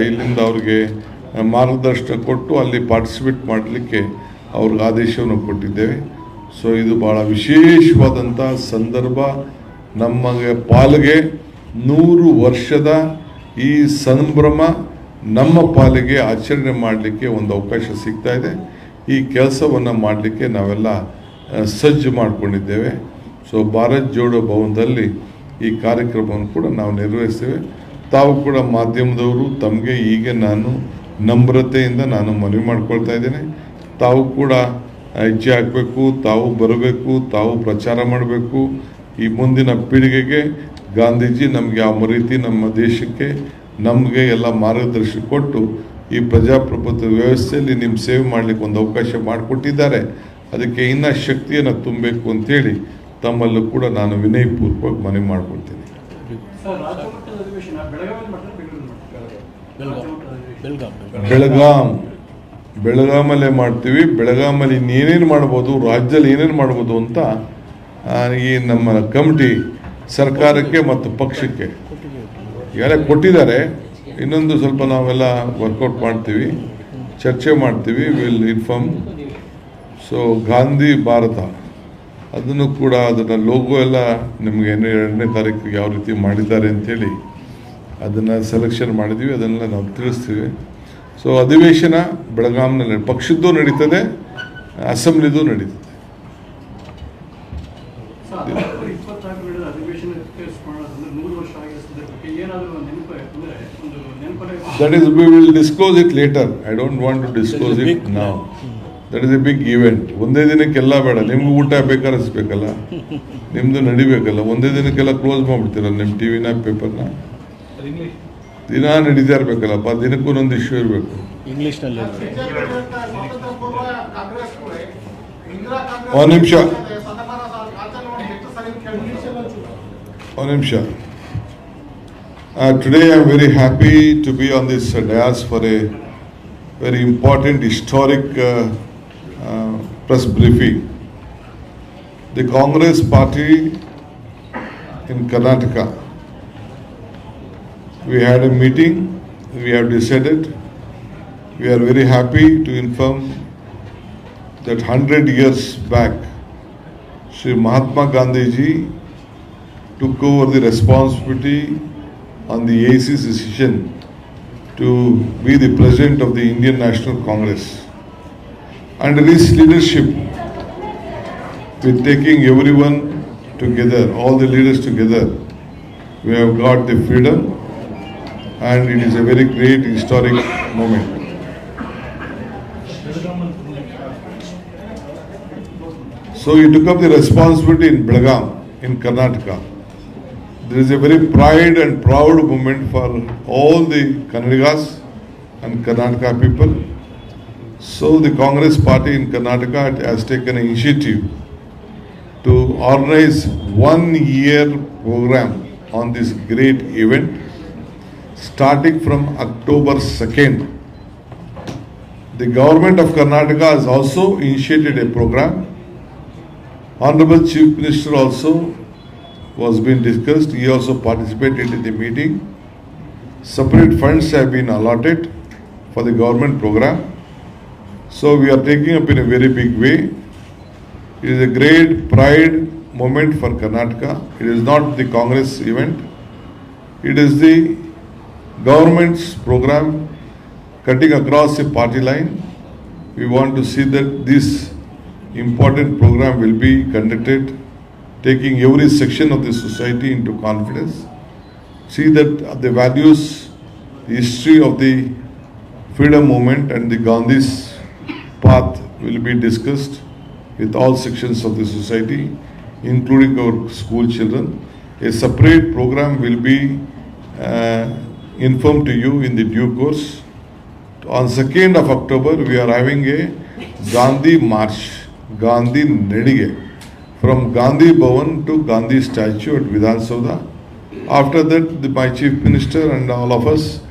ಇಲ್ಲಿಂದ ಅವ್ರಿಗೆ ಮಾರ್ಗದರ್ಶನ ಕೊಟ್ಟು ಅಲ್ಲಿ ಪಾರ್ಟಿಸಿಪೇಟ್ ಮಾಡಲಿಕ್ಕೆ ಅವ್ರಿಗೆ ಆದೇಶವನ್ನು ಕೊಟ್ಟಿದ್ದೇವೆ. ಸೊ ಇದು ಭಾಳ ವಿಶೇಷವಾದಂಥ ಸಂದರ್ಭ. ನಮಗೆ ಪಾಲಿಗೆ 100 ವರ್ಷದ ಈ ಸಂಭ್ರಮ ನಮ್ಮ ಪಾಲಿಗೆ ಆಚರಣೆ ಮಾಡಲಿಕ್ಕೆ ಒಂದು ಅವಕಾಶ ಸಿಗ್ತಾ ಇದೆ. ಈ ಕೆಲಸವನ್ನು ಮಾಡಲಿಕ್ಕೆ ನಾವೆಲ್ಲ ಸಜ್ಜು ಮಾಡಿಕೊಂಡಿದ್ದೇವೆ. ಸೊ ಭಾರತ್ ಜೋಡೋ ಭವನದಲ್ಲಿ ಈ ಕಾರ್ಯಕ್ರಮವನ್ನು ಕೂಡ ನಾವು ನಿರ್ವಹಿಸ್ತೇವೆ. ತಾವು ಕೂಡ ಮಾಧ್ಯಮದವರು ತಮಗೆ ಹೀಗೆ ನಾನು ನಮ್ರತೆಯಿಂದ ನಾನು ಮನವಿ ಮಾಡ್ಕೊಳ್ತಾ ಇದ್ದೇನೆ. ತಾವು ಕೂಡ ಹೆಜ್ಜೆ ಹಾಕಬೇಕು, ತಾವು ಬರಬೇಕು, ತಾವು ಪ್ರಚಾರ ಮಾಡಬೇಕು. ಈ ಮುಂದಿನ ಪೀಳಿಗೆಗೆ ಗಾಂಧೀಜಿ ನಮಗೆ ಯಾವ ರೀತಿ ನಮ್ಮ ದೇಶಕ್ಕೆ ನಮಗೆ ಎಲ್ಲ ಮಾರ್ಗದರ್ಶನ ಕೊಟ್ಟು ಈ ಪ್ರಜಾಪ್ರಭುತ್ವ ವ್ಯವಸ್ಥೆಯಲ್ಲಿ ನಿಮ್ಮ ಸೇವೆ ಮಾಡಲಿಕ್ಕೆ ಒಂದು ಅವಕಾಶ ಮಾಡಿಕೊಟ್ಟಿದ್ದಾರೆ. ಅದಕ್ಕೆ ಇನ್ನೂ ಶಕ್ತಿಯನ್ನು ತುಂಬಬೇಕು ಅಂತೇಳಿ ತಮ್ಮಲ್ಲೂ ಕೂಡ ನಾನು ವಿನಯಪೂರ್ವಕವಾಗಿ ಮನವಿ ಮಾಡ್ಕೊಳ್ತೀನಿ. ಬೆಳಗಾಮಲ್ಲೇ ಮಾಡ್ತೀವಿ. ಬೆಳಗಾಮಲ್ಲಿ ಇನ್ನೇನೇನು ಮಾಡ್ಬೋದು, ರಾಜ್ಯದಲ್ಲಿ ಏನೇನು ಮಾಡ್ಬೋದು ಅಂತ ಈ ನಮ್ಮ ಕಮಿಟಿ ಸರ್ಕಾರಕ್ಕೆ ಮತ್ತು ಪಕ್ಷಕ್ಕೆ ಈಗಾಗಲೇ ಕೊಟ್ಟಿದ್ದಾರೆ. ಇನ್ನೊಂದು ಸ್ವಲ್ಪ ನಾವೆಲ್ಲ ವರ್ಕೌಟ್ ಮಾಡ್ತೀವಿ, ಚರ್ಚೆ ಮಾಡ್ತೀವಿ. Will inform. So Gandhi Bharat ಅದನ್ನು ಕೂಡ ಅದನ್ನು ಲೋಗೋ ಎಲ್ಲ ನಿಮಗೆ 2ನೇ ತಾರೀಕಿಗೆ ಯಾವ ರೀತಿ ಮಾಡಿದ್ದಾರೆ ಅಂಥೇಳಿ ಅದನ್ನು ಸೆಲೆಕ್ಷನ್ ಮಾಡಿದ್ದೀವಿ. ಅದನ್ನೆಲ್ಲ ನಾವು ತಿಳಿಸ್ತೀವಿ. ಸೊ ಅಧಿವೇಶನ ಬೆಳಗಾಂನಲ್ಲಿ ಪಕ್ಷದ್ದು ನಡೀತದೆ, ಅಸೆಂಬ್ಲಿದು ನಡೀತದೆ. That is, we will disclose it later. I don't want to disclose it now. That is a big event. ಒಂದೇ ದಿನಕ್ಕೆಲ್ಲ ಬೇಡ. ನಿಮ್ಗೆ ಊಟ ಬೇಕಾರಿಸ್ಬೇಕಲ್ಲ, ನಿಮ್ದು ನಡಿಬೇಕಲ್ಲ. ಒಂದೇ ದಿನಕ್ಕೆಲ್ಲ ಕ್ಲೋಸ್ ಮಾಡಿಬಿಡ್ತೀರ ನಿಮ್ಮ ಟಿವಿನ ಪೇಪರ್ನ. ದಿನ ನಡೀತಾ ಇರಬೇಕಲ್ಲಪ್ಪ, ದಿನಕ್ಕೊಂದೊಂದು ಇಶ್ಯೂ ಇರಬೇಕು. ಇಂಗ್ಲಿಷ್ನಲ್ಲಿ ಒಂದು ನಿಮಿಷ. Today I am very happy to be on this dais for a very important historic press briefing. The Congress party in Karnataka, we had a meeting, we have decided, we are very happy to inform that 100 years back, Sri Mahatma Gandhi ji took over the responsibility on the AIC's decision to be the president of the Indian National Congress. Under his leadership, with taking everyone together, all the leaders together, we have got the freedom, and it is a very great historic moment. So he took up the responsibility in Belgaum, in Karnataka. There is a very pride and proud moment for all the Kannadigas and Karnataka people. So the Congress party in Karnataka has taken an initiative to organize 1-year program on this great event, starting from October 2nd. The government of Karnataka has also initiated a program. Honorable Chief Minister also was being discussed. He also participated in the meeting. Separate funds have been allotted for the government program. So we are taking up in a very big way. It is a great pride moment for Karnataka. It is not the Congress event. It is the government's program cutting across the party line. We want to see that this important program will be conducted, taking every section of the society into confidence. See that the values, the history of the freedom movement and the Gandhi's path will be discussed with all sections of the society, including our school children. A separate program will be informed to you in the due course. On 2nd of October, we are having a Gandhi March, Gandhi Nedige, from Gandhi Bhavan to Gandhi statue at Vidhan Soudha. After that, my Chief Minister and all of us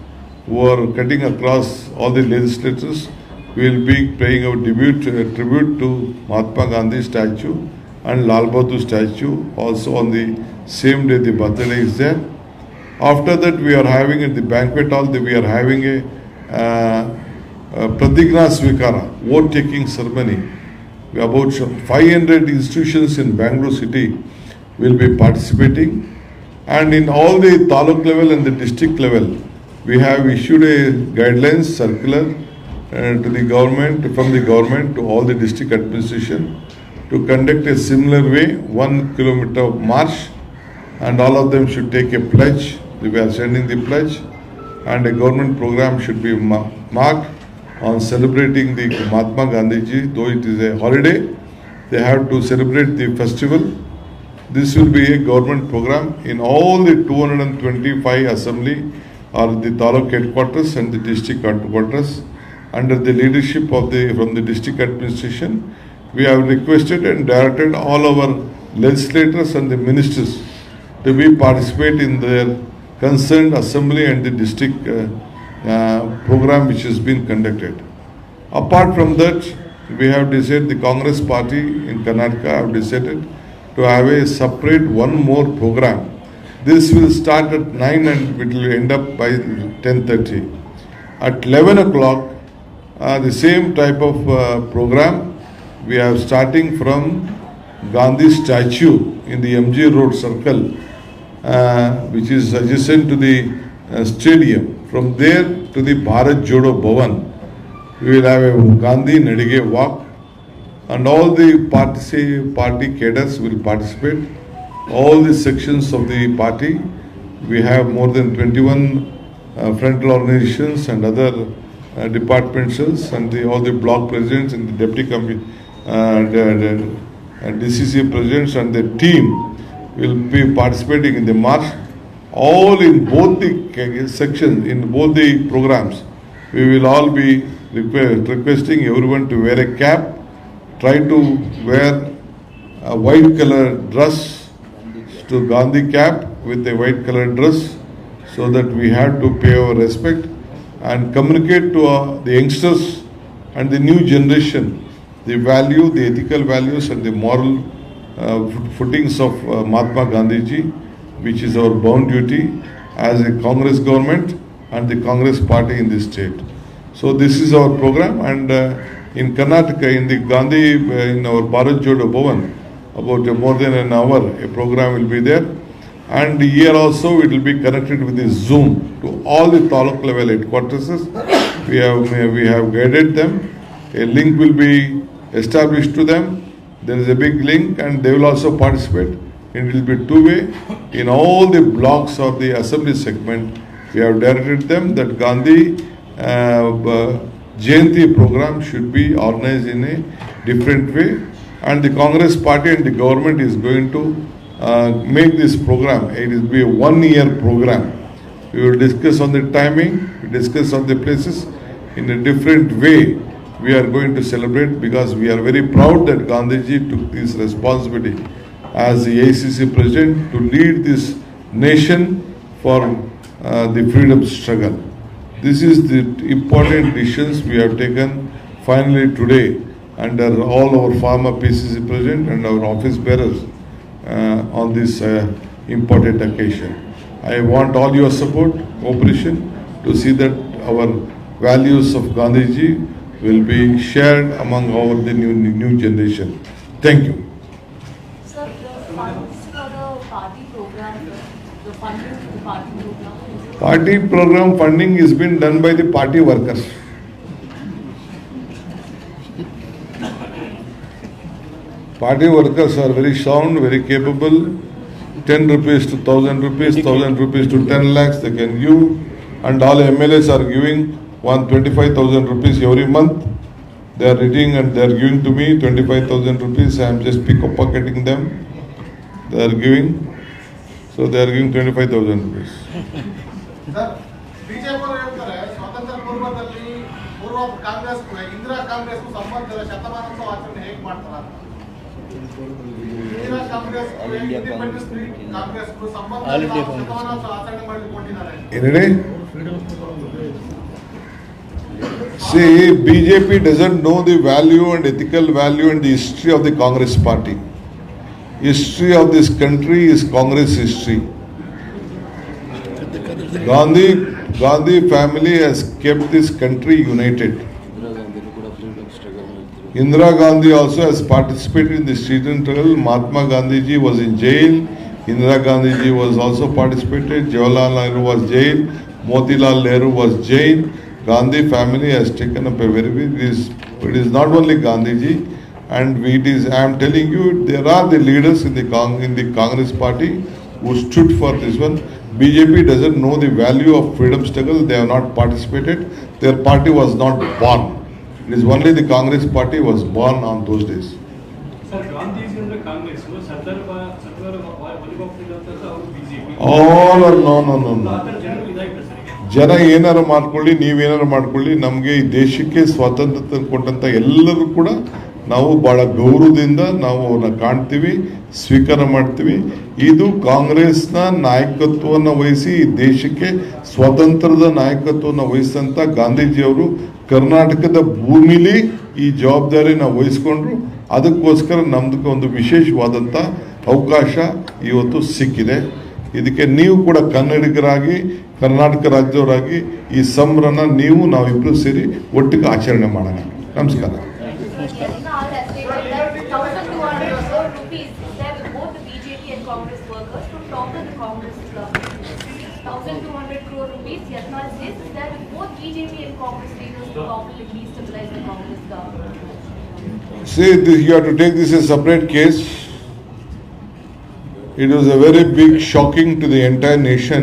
who are cutting across all the legislators will be paying our tribute to Mahatma Gandhi statue and Lal Bahadur statue. Also on the same day the birthday is there. After that, we are having in the banquet hall, we are having a Pratigna Svikara, vote taking ceremony. About 500 institutions in Bangalore city will be participating, and in all the taluk level and the district level, we have issued a guidelines circular to the government, from the government to all the district administration, to conduct a similar way, 1 kilometer march, and all of them should take a pledge. We are sending the pledge, and a government program should be marked on celebrating the Mahatma Gandhiji. Though it is a holiday, they have to celebrate the festival. This will be a government program in all the 225 assembly or the taluk headquarters and the district headquarters, under the leadership of from the district administration. We have requested and directed all our legislators and the ministers to be participate in their concerned assembly and the district program which has been conducted. Apart from that, we have decided, the Congress party in Karnataka have decided to have a separate one more program. This will start at 9 and it will end up by 10:30. At 11 o'clock, the same type of program we are starting from Gandhi statue in the MG Road Circle, which is adjacent to the stadium. From there to the Bharat Jodo Bhavan, we will have a Gandhi Nadige walk, and all the party cadres will participate. All the sections of the party, we have more than 21 frontal organizations and other departments, and all the block presidents and the deputy DCC presidents and the team will be participating in the march. All in both the sections, in both the programs, we will all be requesting everyone to wear a cap, try to wear a white color dress, to Gandhi cap with a white color dress, so that we have to pay our respect and communicate to the youngsters and the new generation the value, the ethical values and the moral footings of Mahatma Gandhiji, which is our bound duty as a Congress government and the Congress party in this state. So this is our program, and in Karnataka, in the Gandhi, in our Bharat Jodo Bhavan, about more than an hour, a program will be there. And here also it will be connected with the Zoom to all the taluk level headquarters. We have guided them. A link will be established to them. There is a big link, and they will also participate. It will be two-way. In all the blocks of the assembly segment, we have directed them that Gandhi Jayanti program should be organized in a different way. And the Congress party and the government is going to make this program. It will be a 1 year program. We will discuss on the timing, we discuss on the places in a different way. We are going to celebrate, because we are very proud that Gandhiji took this responsibility as the ACC president to lead this nation for the freedom struggle. This is the important decisions we have taken finally today under all our former PCC president and our office bearers on this important occasion. I want all your support, cooperation to see that our values of Gandhiji will be shared among all the new generation. Thank you. Sir, the funds for the party program, the funding for the party program? Party program funding is being done by the party workers. Party workers are very sound, very capable. 10 rupees to 1000 rupees, 1000 rupees to 10 lakhs they can give. And all MLAs are giving 125,000 rupees every month. They are reading and they are giving to me 25,000 rupees. I am just pocketing them. They are giving. So they are giving 25,000 rupees. Sir, BJP ಸ್ವತಂತ್ರ ಪೂರ್ವ ಕಾಂಗ್ರೆಸ್ ಇಂದಿರಾ ಕಾಂಗ್ರೆಸ್ ಸಂಬಂಧದ ಶತಮಾನೋತ್ಸವ ಆಚರಣೆ ಹೇಗೆ ಮಾಡ್ತಾರೆ? Indira Congress independence Congress ಸಂಬಂಧದ ಶತಮಾನೋತ್ಸವ ಆಚರಣೆ ಮಾಡಲಿಕ್ಕೆ ಕೊಟ್ಟಿದ್ದಾರೆ. See, BJP doesn't know the value and ethical value and the history of the Congress party. History of this country is Congress history. Gandhi family has kept this country united. Indira Gandhi also has participated in the freedom struggle. Mahatma Gandhi ji was in jail. Indira Gandhi ji was also participated. Jawaharlal Nehru was jailed. Motilal Nehru was jailed. Gandhi family has taken up a very big. It is not only Gandhi ji, and it is. I am telling you, there are the leaders in the Congress party who stood for this one. BJP doesn't know the value of freedom struggle. They have not participated. Their party was not born. It is only the Congress party was born on those days. Sir, Gandhi is in the Congress. Sardar Vallabhbhai BJP. All are no. ಜನರು ಇದಾಯ್ತು sir. ಜನ ಏನಾರು ಮಾಡ್ಕೊಳ್ಳಿ, ನೀವೇನಾರು ಮಾಡ್ಕೊಳ್ಳಿ, ನಮಗೆ ಈ ದೇಶಕ್ಕೆ ಸ್ವಾತಂತ್ರ್ಯ ಕೊಟ್ಟಂತ ಎಲ್ಲರೂ ಕೂಡ ನಾವು ಬಹಳ ಗೌರವದಿಂದ ನಾವು ಅವ್ರನ್ನ ಕಾಣ್ತೀವಿ, ಸ್ವೀಕಾರ ಮಾಡ್ತೀವಿ. ಇದು ಕಾಂಗ್ರೆಸ್ನ ನಾಯಕತ್ವವನ್ನು ವಹಿಸಿ ಈ ದೇಶಕ್ಕೆ ಸ್ವಾತಂತ್ರ್ಯದ ನಾಯಕತ್ವವನ್ನು ವಹಿಸಿದಂತ ಗಾಂಧೀಜಿಯವರು ಕರ್ನಾಟಕದ ಭೂಮಿಲಿ ಈ ಜವಾಬ್ದಾರಿನ ವಹಿಸ್ಕೊಂಡ್ರು. ಅದಕ್ಕೋಸ್ಕರ ನಮ್ದಕ್ಕೆ ಒಂದು ವಿಶೇಷವಾದಂಥ ಅವಕಾಶ ಇವತ್ತು ಸಿಕ್ಕಿದೆ. ಇದಕ್ಕೆ ನೀವು ಕೂಡ ಕನ್ನಡಿಗರಾಗಿ, ಕರ್ನಾಟಕ ರಾಜ್ಯದವರಾಗಿ ಈ ಸಂಭ್ರಮ ನಾವಿಬ್ಬರು ಸೇರಿ ಒಟ್ಟಿಗೆ ಆಚರಣೆ ಮಾಡೋಣ. ನಮಸ್ಕಾರ. See, you have to take this as a separate case. It was a very big shocking to the entire nation.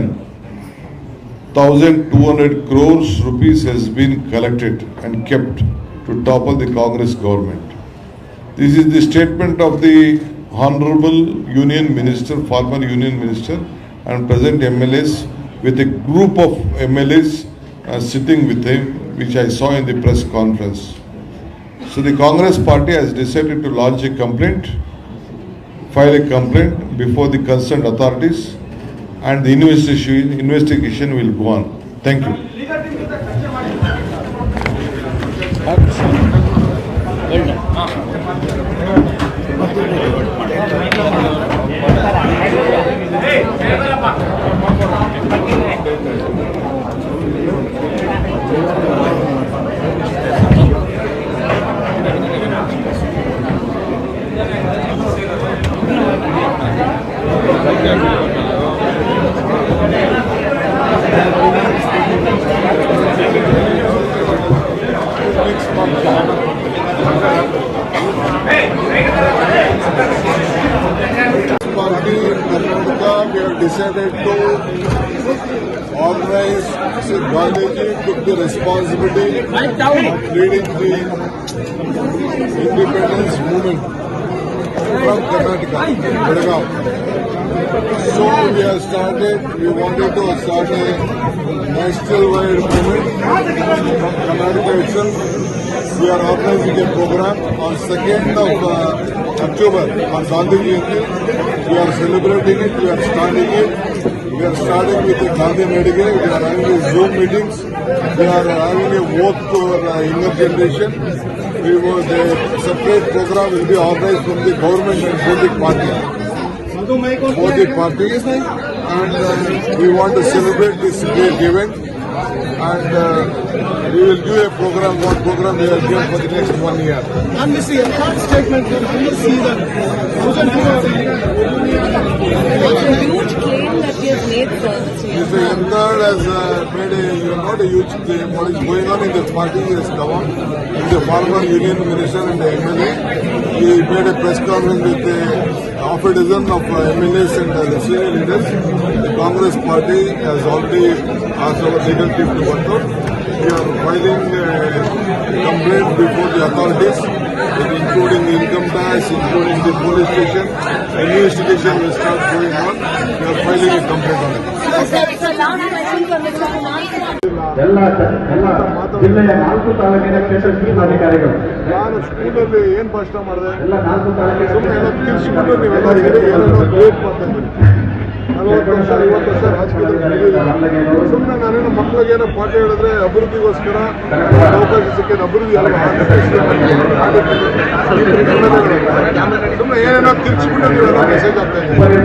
1,200 crores rupees has been collected and kept to topple the Congress government. This is the statement of the Honorable Union Minister, former Union Minister and present MLAs with a group of MLAs sitting with him, which I saw in the press conference. So the Congress party has decided to launch a complaint, file a complaint before the concerned authorities, and the investigation will go on. Thank you. Party in Karnataka, we have decided to organize. Gandhiji took the responsibility of leading the independence movement from Karnataka, Belgaum. So we have started. We wanted to start a national-wide movement from Karnataka itself. We are organizing a program on 2nd of October on Gandhi Jayanti. We are celebrating it. We are starting it. We are starting with the Gandhi Medige. We are having a Zoom meetings. We are having a vote for younger generation. The separate program will be organized from the government and both the parties. And we want to celebrate this great event. And we will do a program, one program we have given for the next 1 year. And Mr. Yatharth's statement, how do you see that? It's a huge claim that he has made, sir. Mr. Yatharth has made not a huge claim. What is going on in the party has come on. He is a former union minister and the MLA. He made a press conference with half a dozen of MLAs and the senior leaders. The Congress party has already asked our legal team to work out. We are filing a complaint before the authorities, including the income tax, including the police station. Investigation will start going on. We are filing a complaint on it. It's a last question for Mr. Kumar. ಎಲ್ಲ ಜಿಲ್ಲೆಯ 4 ತಾಲೂಕಿನ ಕ್ಷೇತ್ರ ಚುನಾವಣಾಧಿಕಾರಿಗಳು ನಾನು ಸ್ಕೂಲಲ್ಲಿ ಏನ್ ಭಾಷಣ ಮಾಡಿದೆ ಎಲ್ಲ 4 ತಾಲೂಕಿನ ಸುಮ್ಮನೆ ಎಲ್ಲ ತಿರ್ಸ್ಬಿಟ್ಟು ನೀವೆಲ್ಲ ಸೇರಿ ಏನೇನೋ ಕ್ರಿಯೇಟ್ ಮಾಡ್ತಾ ಇದ್ದೀರಿ. 40 ವರ್ಷ 50 ವರ್ಷ ರಾಜಕೀಯದಲ್ಲಿ ಸುಮ್ಮನೆ ನಾನೇನೋ ಮಕ್ಕಳಿಗೇನೋ ಪಾಠ ಹೇಳಿದ್ರೆ ಅಭಿವೃದ್ಧಿಗೋಸ್ಕರ ಅವಕಾಶ ಸಿಕ್ಕಿದ ಅಭಿವೃದ್ಧಿ ಅಲ್ಲ ಸುಮ್ಮನೆ ಏನೇನೋ ತಿರ್ಸ್ಬಿಟ್ಟು ನೀವೆಲ್ಲ ಮೆಸೇಜ್ ಆಗ್ತಾ ಇದ್ದೀರಿ.